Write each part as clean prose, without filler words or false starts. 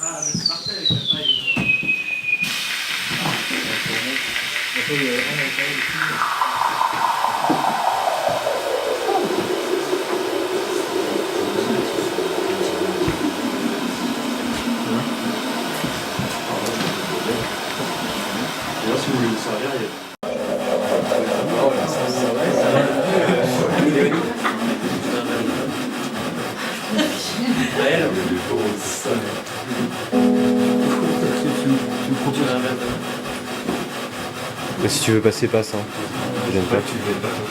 D'ailleurs, si vous voulez vous servir, il y a... Mais si tu veux passer, passe. Hein. J'aime pas. Tu veux pas toi.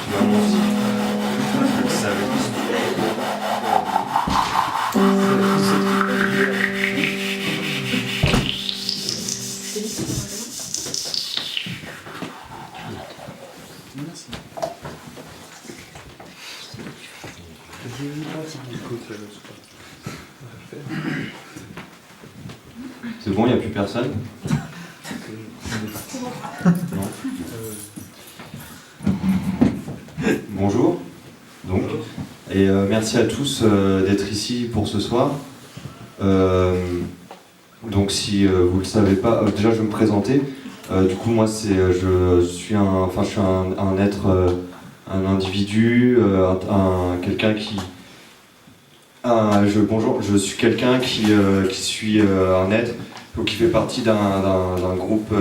Tu vas mon aussi. Ça c'est bon, il n'y a plus personne. Non. Bonjour. Donc, et merci à tous d'être ici pour ce soir. Donc, si vous ne le savez pas, déjà je vais me présenter. Du coup, moi, je suis un être, un individu, quelqu'un qui. Bonjour, je suis quelqu'un qui suis un être, donc qui fait partie d'un groupe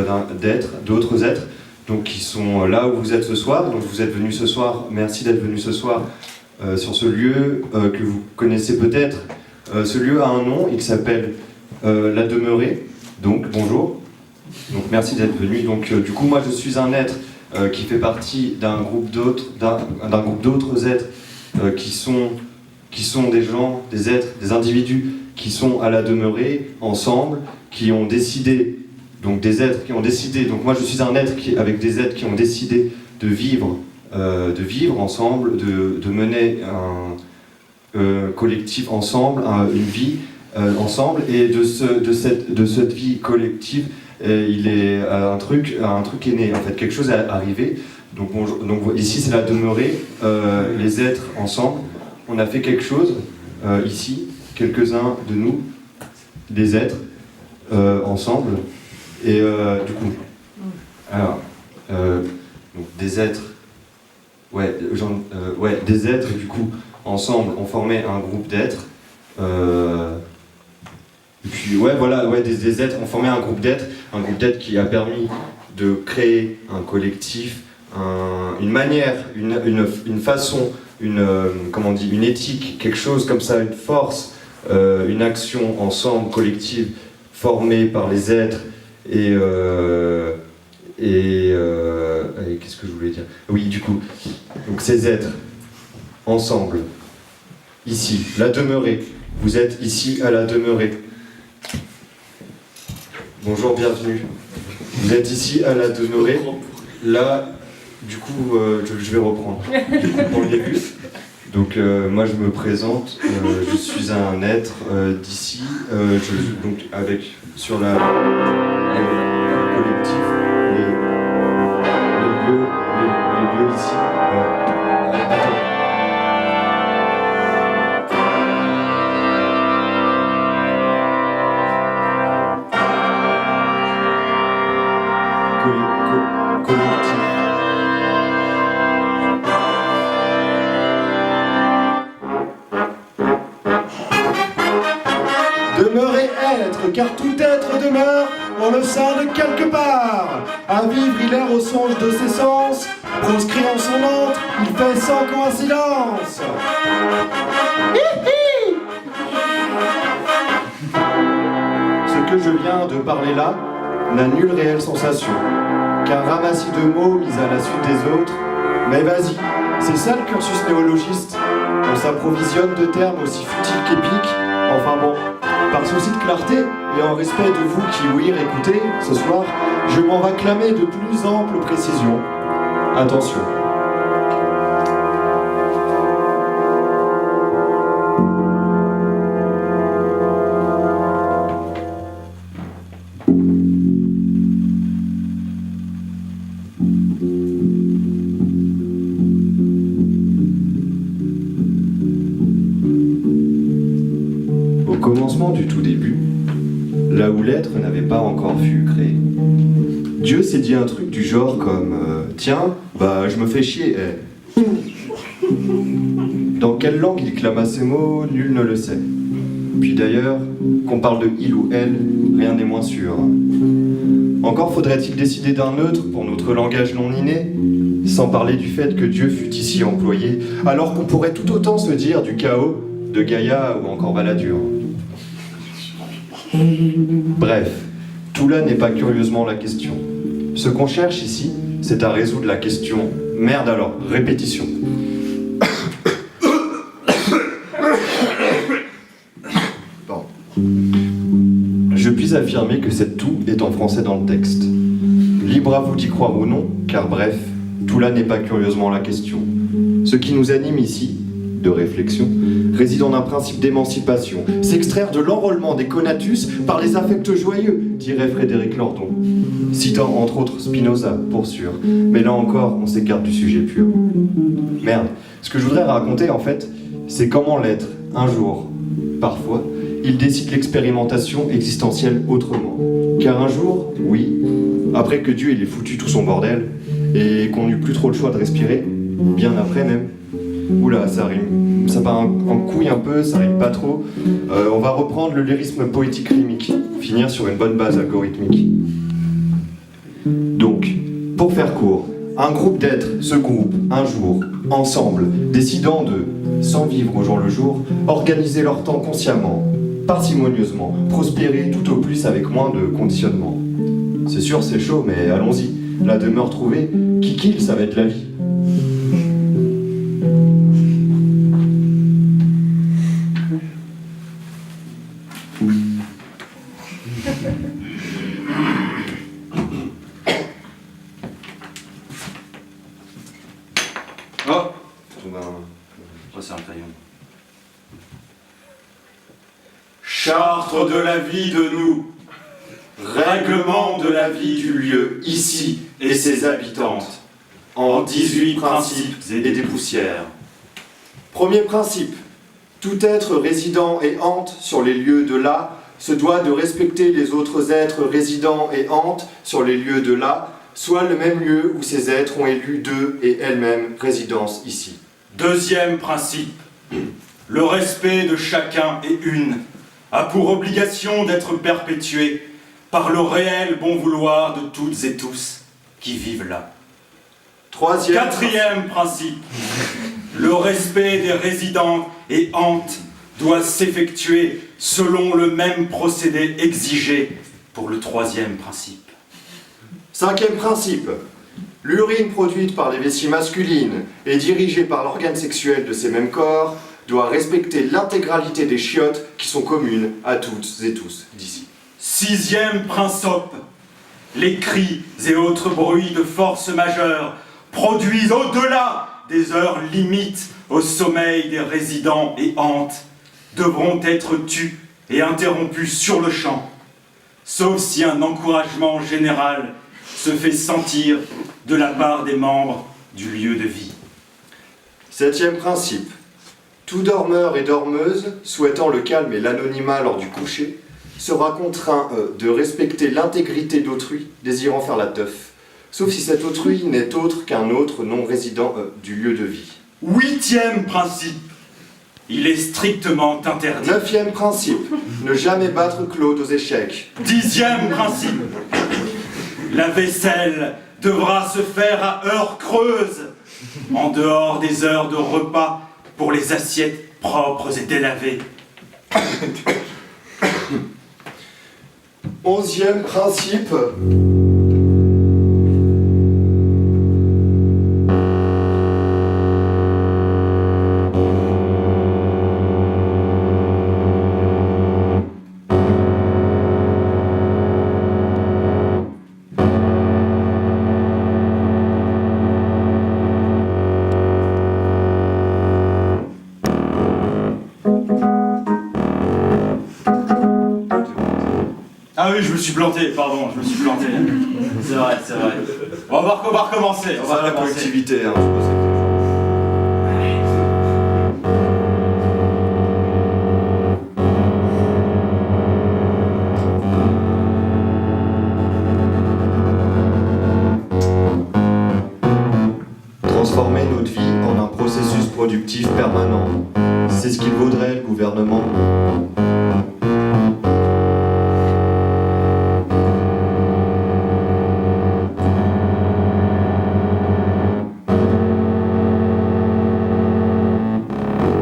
d'autres êtres, donc qui sont là où vous êtes ce soir. Donc vous êtes venus ce soir, merci d'être venus ce soir sur ce lieu que vous connaissez peut-être. Ce lieu a un nom, il s'appelle La Demeurée, donc bonjour. Donc merci d'être venus. Donc du coup moi je suis un être qui fait partie d'un groupe d'autres êtres qui sont des gens, des êtres, des individus qui sont à la demeurée ensemble, qui ont décidé, donc des êtres qui ont décidé, donc moi je suis un être avec des êtres qui ont décidé de vivre ensemble, de mener un collectif ensemble, une vie ensemble, et de cette vie collective, il est un truc est né, en fait, quelque chose est arrivé. Donc ici c'est la demeurée, les êtres ensemble. On a fait quelque chose ici, quelques-uns de nous, des êtres, ensemble. Et du coup, alors, donc des êtres, des êtres, du coup, ensemble, on formait un groupe d'êtres. Et puis, des êtres, on formait un groupe d'êtres qui a permis de créer un collectif, une manière, une façon, une éthique, quelque chose comme ça, une force, une action ensemble, collective, formée par les êtres, et qu'est-ce que je voulais dire ? Oui, du coup, donc ces êtres, ensemble, ici, la demeurée, vous êtes ici à la demeurée. Bonjour, bienvenue. Vous êtes ici à la demeurée, là. Du coup, je vais reprendre. Pour le début. Donc, moi, je me présente. Je suis un être d'ici. Donc, sur le collectif, les lieux ici. Collectif. Demeurer être, car tout être demeure en le sein de quelque part. À vivre, il erre au songe de ses sens, proscrit en son antre, il fait sans coïncidence. Ce que je viens de parler là n'a nulle réelle sensation, qu'un ramassis de mots mis à la suite des autres. Mais vas-y, c'est ça le cursus néologiste. On s'approvisionne de termes aussi futiles qu'épiques. Enfin bon, par souci de clarté et en respect de vous qui ouïrent écouter ce soir, je m'en vais clamer de plus amples précisions. Attention. commencement du tout début, là où l'être n'avait pas encore fut créé, Dieu s'est dit un truc du genre comme tiens, bah je me fais chier, eh. Dans quelle langue il clama ces mots, nul ne le sait. Puis d'ailleurs, qu'on parle de il ou elle, rien n'est moins sûr. Encore faudrait-il décider d'un neutre pour notre langage non inné, sans parler du fait que Dieu fut ici employé, alors qu'on pourrait tout autant se dire du chaos, de Gaïa ou encore Balladur. Bref, tout là n'est pas curieusement la question. Ce qu'on cherche ici, c'est à résoudre la question. Merde alors, répétition. Bon. Je puis affirmer que cette tout est en français dans le texte. Libre à vous d'y croire ou non, car bref, tout là n'est pas curieusement la question. Ce qui nous anime ici, de réflexion, réside en un principe d'émancipation, s'extraire de l'enrôlement des conatus par les affects joyeux, dirait Frédéric Lordon, citant entre autres Spinoza, pour sûr, mais là encore, on s'écarte du sujet pur. Merde, ce que je voudrais raconter en fait, c'est comment l'être, un jour, parfois, il décide l'expérimentation existentielle autrement. Car un jour, oui, après que Dieu il ait foutu tout son bordel, et qu'on n'eut plus trop le choix de respirer, bien après même, oula, ça rime, ça part en couille un peu, ça rime pas trop. On va reprendre le lyrisme poétique rimique, finir sur une bonne base algorithmique. Donc, pour faire court, un groupe d'êtres se groupe un jour, ensemble, décidant de, sans vivre au jour le jour, organiser leur temps consciemment, parcimonieusement, prospérer tout au plus avec moins de conditionnement. C'est sûr, c'est chaud, mais allons-y. La demeure trouvée, qui kill, ça va être la vie. Oh, c'est un crayon. Charte de la vie de nous, règlement de la vie du lieu, ici et ses habitantes, en 18 principes et des poussières. Premier principe, tout être résident et hante sur les lieux de là se doit de respecter les autres êtres résidents et hantent sur les lieux de là, soit le même lieu où ces êtres ont élu d'eux et elles-mêmes résidence ici. Deuxième principe, le respect de chacun et une a pour obligation d'être perpétué par le réel bon vouloir de toutes et tous qui vivent là. Quatrième principe, le respect des résidents et hantes doit s'effectuer selon le même procédé exigé pour le troisième principe. Cinquième principe, l'urine produite par les vessies masculines et dirigée par l'organe sexuel de ces mêmes corps doit respecter l'intégralité des chiottes qui sont communes à toutes et tous d'ici. Sixième principe, les cris et autres bruits de force majeure produits au-delà des heures limites au sommeil des résidents et hantes devront être tus et interrompus sur le champ, sauf si un encouragement général se fait sentir de la part des membres du lieu de vie. Septième principe, tout dormeur et dormeuse souhaitant le calme et l'anonymat lors du coucher sera contraint de respecter l'intégrité d'autrui désirant faire la teuf, sauf si cet autrui n'est autre qu'un autre non-résident du lieu de vie. Huitième principe, il est strictement interdit. Neuvième principe, ne jamais battre Claude aux échecs. Dixième principe, la vaisselle devra se faire à heures creuses, en dehors des heures de repas, pour les assiettes propres et délavées. Onzième principe, Ah oui, je me suis planté, pardon, je me suis planté. C'est vrai, c'est vrai. On va recommencer. c'est ça la collectivité, hein, je pense. ferait le gouvernement?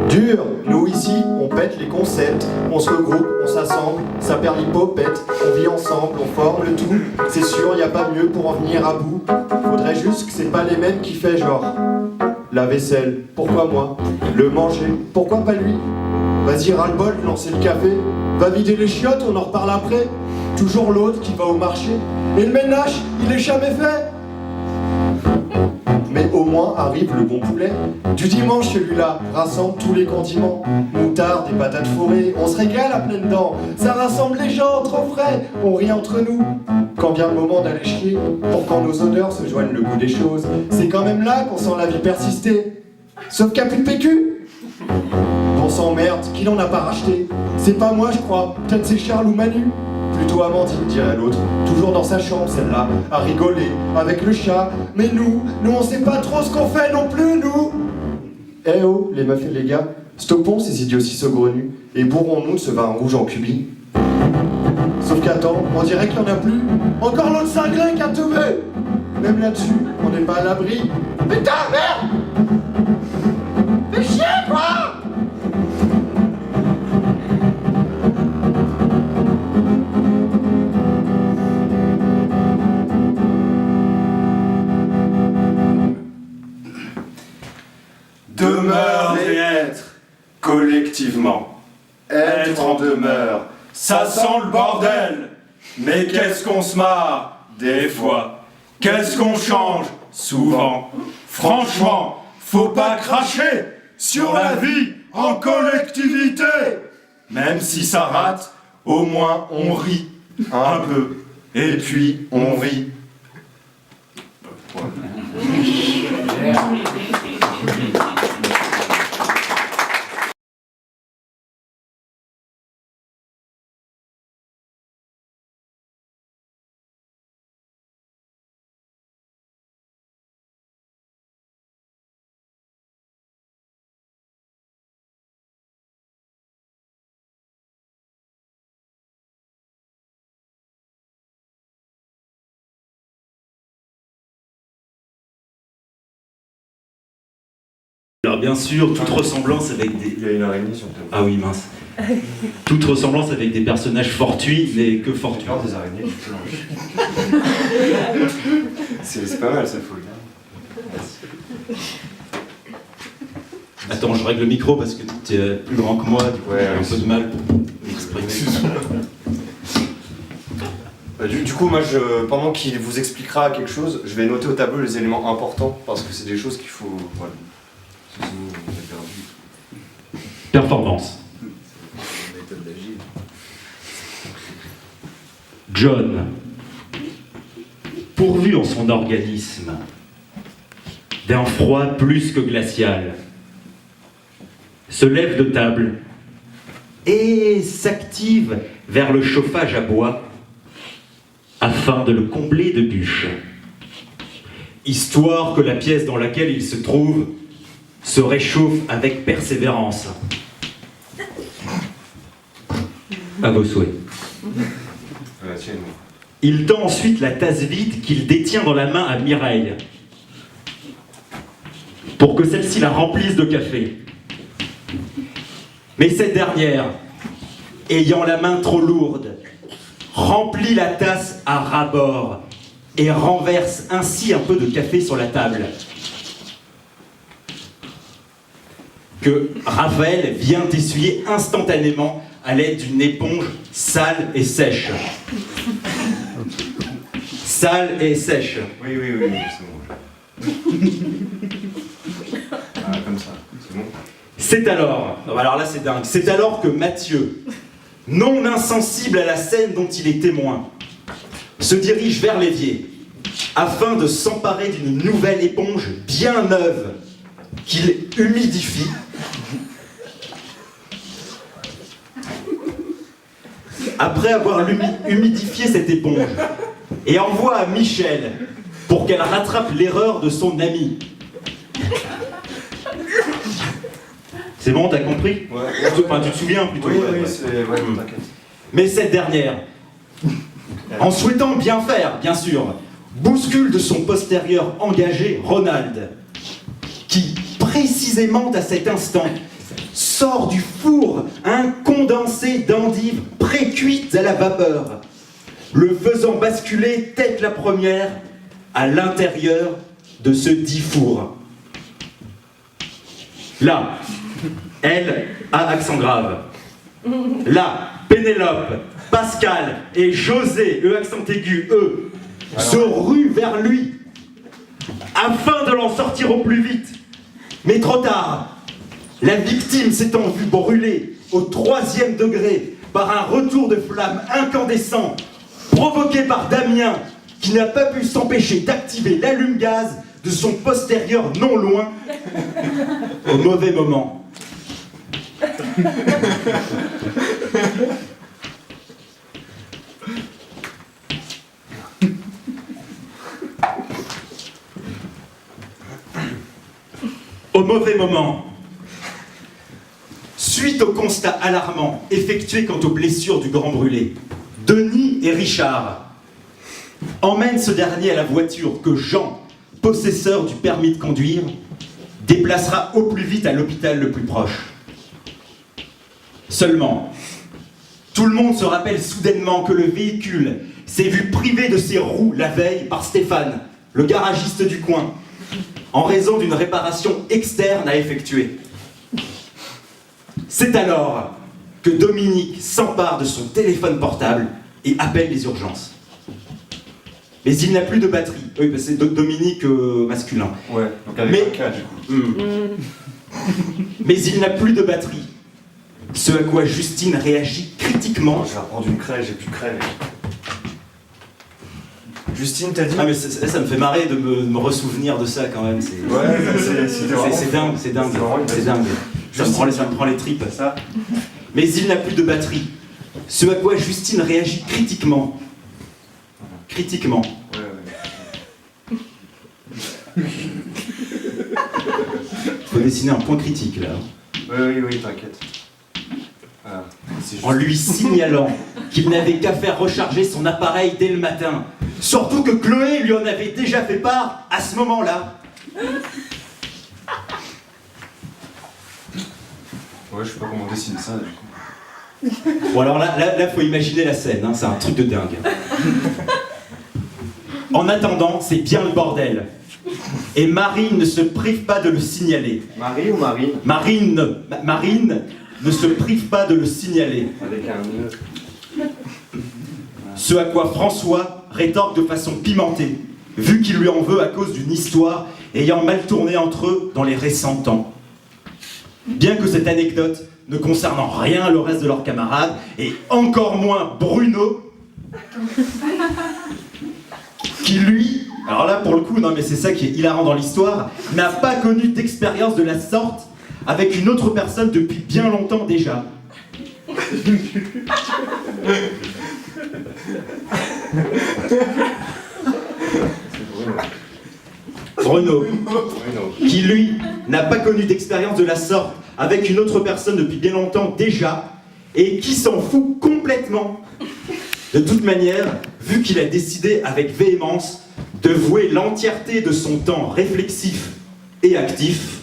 Dur, nous ici, on pète les concepts, on se regroupe, on s'assemble, ça perd l'hypopète, on vit ensemble, on forme le tout. C'est sûr, y a pas mieux pour en venir à bout. Faudrait juste que c'est pas les mêmes qui fait genre. La vaisselle, pourquoi moi? Le manger, pourquoi pas lui? Vas-y, ras-le-bol, lancer le café. Va vider les chiottes, on en reparle après. Toujours l'autre qui va au marché. Et le ménage, il est jamais fait. Mais au moins arrive le bon poulet. Du dimanche, celui-là rassemble tous les condiments. Moutarde et patates fourrées, on se régale à pleines dents. Ça rassemble les gens trop frais, on rit entre nous. Quand vient le moment d'aller chier, pour quand nos odeurs se joignent le goût des choses, c'est quand même là qu'on sent la vie persister. Sauf qu'il n'y a plus de PQ. On s'emmerde, qui n'en a pas racheté? C'est pas moi, je crois, peut-être c'est Charles ou Manu. Plutôt Amandine, dirait l'autre, toujours dans sa chambre celle-là, à rigoler, avec le chat. Mais nous on sait pas trop ce qu'on fait non plus, nous. Eh oh, les meufs et les gars, stoppons ces idioties saugrenus et bourrons-nous de ce vin rouge en cubi. Sauf qu'attends, on dirait qu'il y en a plus. Encore l'autre cinglé qui a tout vu. Même là-dessus, on n'est pas à l'abri. Putain, merde! Fais chier, quoi! Demeure et être, collectivement. Être en demeure, ça sent le bordel. Mais qu'est-ce qu'on se marre, des fois. Qu'est-ce qu'on change, souvent. Franchement, faut pas cracher sur la vie en collectivité. Même si ça rate, au moins on rit un peu. Et puis on rit. Alors bien sûr, toute ressemblance avec des... Il y a une araignée sur toi. Ah oui, mince. Toute ressemblance avec des personnages fortuits, mais que fortuits. Des araignées, c'est pas mal, ça, faut le dire. Attends, je règle le micro parce que tu es plus grand que moi, du coup Ouais, j'ai un ouais, peu de mal pour m'exprimer. Du coup, moi, pendant qu'il vous expliquera quelque chose, je vais noter au tableau les éléments importants, parce que c'est des choses qu'il faut... Voilà. Sinon, on est perdu. Performance. John, pourvu en son organisme d'un froid plus que glacial, se lève de table et s'active vers le chauffage à bois afin de le combler de bûches, histoire que la pièce dans laquelle il se trouve se réchauffe avec persévérance. À vos souhaits. Il tend ensuite la tasse vide qu'il détient dans la main à Mireille, pour que celle-ci la remplisse de café. Mais cette dernière, ayant la main trop lourde, remplit la tasse à ras-bord et renverse ainsi un peu de café sur la table, que Raphaël vient essuyer instantanément à l'aide d'une éponge sale et sèche. Sale et sèche. Oui, c'est bon. Ah, comme ça, c'est bon. C'est alors, non, alors là c'est dingue, c'est alors que Mathieu, non insensible à la scène dont il est témoin, se dirige vers l'évier afin de s'emparer d'une nouvelle éponge bien neuve qu'il humidifie. Après avoir humidifié cette éponge, et envoie à Michel pour qu'elle rattrape l'erreur de son ami. C'est bon, t'as compris? Ouais. Enfin, tu te souviens plutôt. Oui, ouais, oui, ouais. c'est... Ouais, t'inquiète. Mais cette dernière, en souhaitant bien faire, bien sûr, bouscule de son postérieur engagé Ronald, qui, précisément à cet instant, sort du four un condensé d'endives pré-cuites à la vapeur, le faisant basculer tête la première à l'intérieur de ce dit four. Là, elle a accent grave. Là, Pénélope, Pascal et José, eux accent aigu, eux, se ruent vers lui afin de l'en sortir au plus vite. Mais trop tard, la victime s'étant vue brûler au 3e degré par un retour de flamme incandescent provoqué par Damien qui n'a pas pu s'empêcher d'activer l'allume-gaz de son postérieur non loin au mauvais moment. Au mauvais moment. Suite au constat alarmant effectué quant aux blessures du grand brûlé, Denis et Richard emmènent ce dernier à la voiture que Jean, possesseur du permis de conduire, déplacera au plus vite à l'hôpital le plus proche. Seulement, tout le monde se rappelle soudainement que le véhicule s'est vu privé de ses roues la veille par Stéphane, le garagiste du coin, en raison d'une réparation externe à effectuer. C'est alors que Dominique s'empare de son téléphone portable et appelle les urgences. Mais il n'a plus de batterie. Oui, parce que c'est Dominique masculin. Ouais, donc avec un K, du coup. Mais il n'a plus de batterie. Ce à quoi Justine réagit critiquement. Je vais reprendre une craie, j'ai plus de craie. Justine, t'as dit? Ah mais ça me fait marrer de me ressouvenir de ça quand même. Ouais, c'est dingue, c'est dingue, c'est dingue. Ça me prend les tripes. Ça. Mais il n'a plus de batterie. Ce à quoi Justine réagit critiquement. Critiquement. Ouais. Faut dessiner un point critique là. Oui, t'inquiète. Voilà. En lui signalant qu'il n'avait qu'à faire recharger son appareil dès le matin. Surtout que Chloé lui en avait déjà fait part à ce moment-là. Ouais, je sais pas comment on dessine ça, du coup. Bon alors là, faut imaginer la scène, hein, c'est un truc de dingue. En attendant, c'est bien le bordel. Et Marine ne se prive pas de le signaler. Marie ou Marine? Marine ne se prive pas de le signaler. Avec un nœud. Ce à quoi François rétorque de façon pimentée, vu qu'il lui en veut à cause d'une histoire ayant mal tourné entre eux dans les récents temps. Bien que cette anecdote ne concernant rien le reste de leurs camarades, et encore moins Bruno, qui lui, alors là pour le coup, non mais c'est ça qui est hilarant dans l'histoire, n'a pas connu d'expérience de la sorte avec une autre personne depuis bien longtemps déjà. Bruno, qui lui n'a pas connu d'expérience de la sorte avec une autre personne depuis bien longtemps déjà, et qui s'en fout complètement. De toute manière, vu qu'il a décidé avec véhémence de vouer l'entièreté de son temps réflexif et actif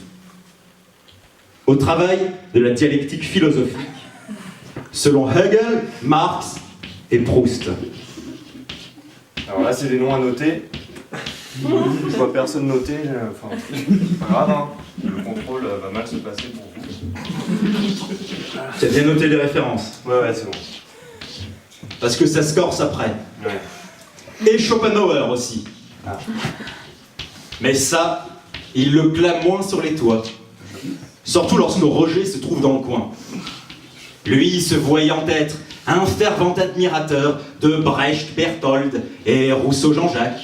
au travail de la dialectique philosophique, selon Hegel, Marx et Proust. Alors là, c'est des noms à noter. Je vois personne noter, enfin, c'est pas grave, hein. Le contrôle va mal se passer pour vous. Tu as bien noté les références. Ouais, c'est bon. Parce que ça se corse après. Ouais. Et Schopenhauer aussi. Mais ça, il le clame moins sur les toits. Surtout lorsque Roger se trouve dans le coin. Lui se voyant être un fervent admirateur de Brecht, Berthold et Rousseau Jean-Jacques.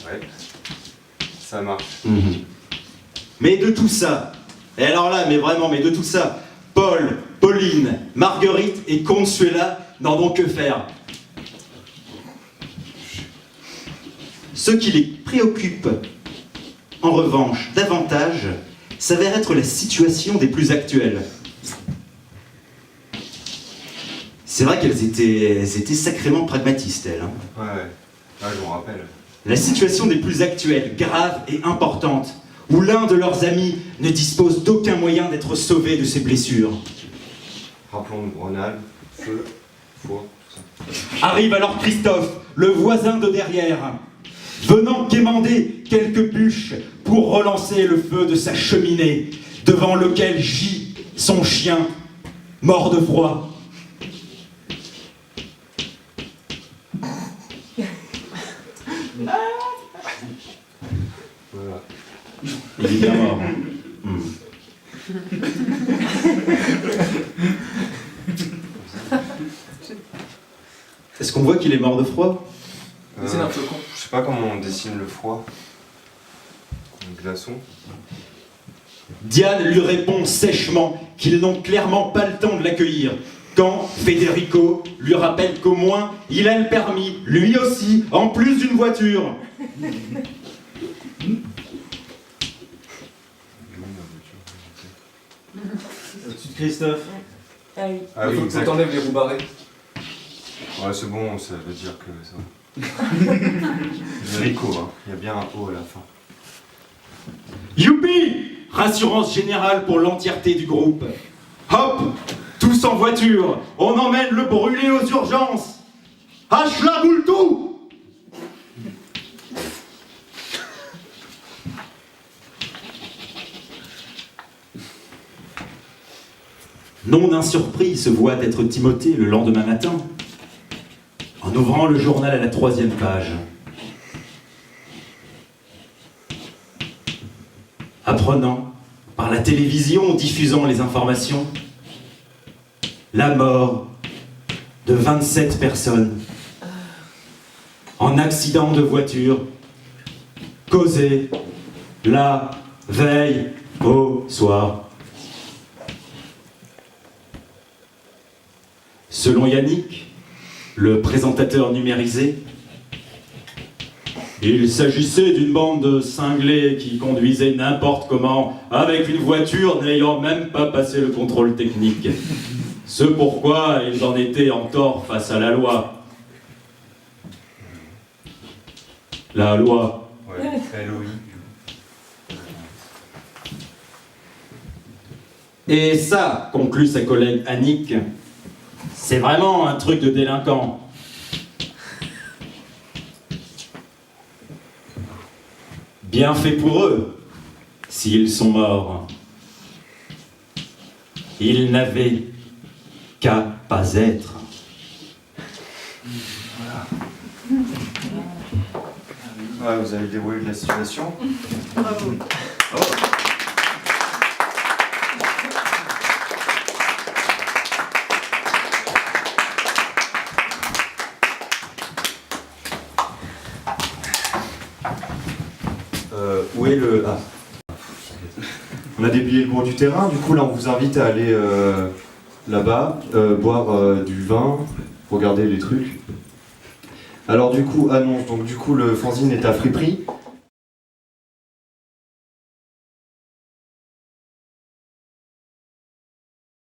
Ouais. Ça marche. Mais de tout ça, et alors là, mais vraiment, mais de tout ça, Paul, Pauline, Marguerite et Consuela n'en ont que faire. Ce qui les préoccupe, en revanche, davantage, s'avère être la situation des plus actuelles. C'est vrai qu'elles étaient sacrément pragmatistes, elles. Hein. Ouais, je m'en rappelle. La situation des plus actuelles, grave et importante, où l'un de leurs amis ne dispose d'aucun moyen d'être sauvé de ses blessures. Rappelons-nous, Ronald, feu, four, tout ça. Arrive alors Christophe, le voisin de derrière, venant quémander quelques bûches pour relancer le feu de sa cheminée, devant lequel gît son chien, mort de froid. Voilà. Il est bien mort. Est-ce qu'on voit qu'il est mort de froid? C'est un flocon. Je sais pas comment on dessine le froid. Un glaçon. Diane lui répond sèchement qu'ils n'ont clairement pas le temps de l'accueillir, quand Federico lui rappelle qu'au moins il a le permis, lui aussi, en plus d'une voiture. Au-dessus de Christophe. Ah oui. Ah oui, Il faut que exact. t'enlèves les roues barrées. Ouais, c'est bon, ça veut dire que ça. Federico, hein. Il y a bien un O à la fin. Youpi! Rassurance générale pour l'entièreté du groupe. Hop! Tous en voiture, on emmène le brûlé aux urgences. Hache-la, boule tout! Non insurpris se voit être Timothée le lendemain matin, en ouvrant le journal à la 3e page. Apprenant, par la télévision diffusant les informations, la mort de 27 personnes en accident de voiture causé la veille au soir. Selon Yannick, le présentateur numérisé, il s'agissait d'une bande de cinglés qui conduisait n'importe comment avec une voiture n'ayant même pas passé le contrôle technique. Ce pourquoi ils en étaient encore face à la loi. La loi. Ouais, LOI. Et ça, conclut sa collègue Annick, c'est vraiment un truc de délinquant. Bien fait pour eux, s'ils sont morts. Ils n'avaient qu'à pas être. Ouais, vous avez déroulé de la situation. Bravo. Où est le... Ah. On a déblayé le cours du terrain, du coup là on vous invite à aller là-bas, boire du vin, regarder les trucs. Alors du coup, annonce, donc du coup le fanzine est à friperie.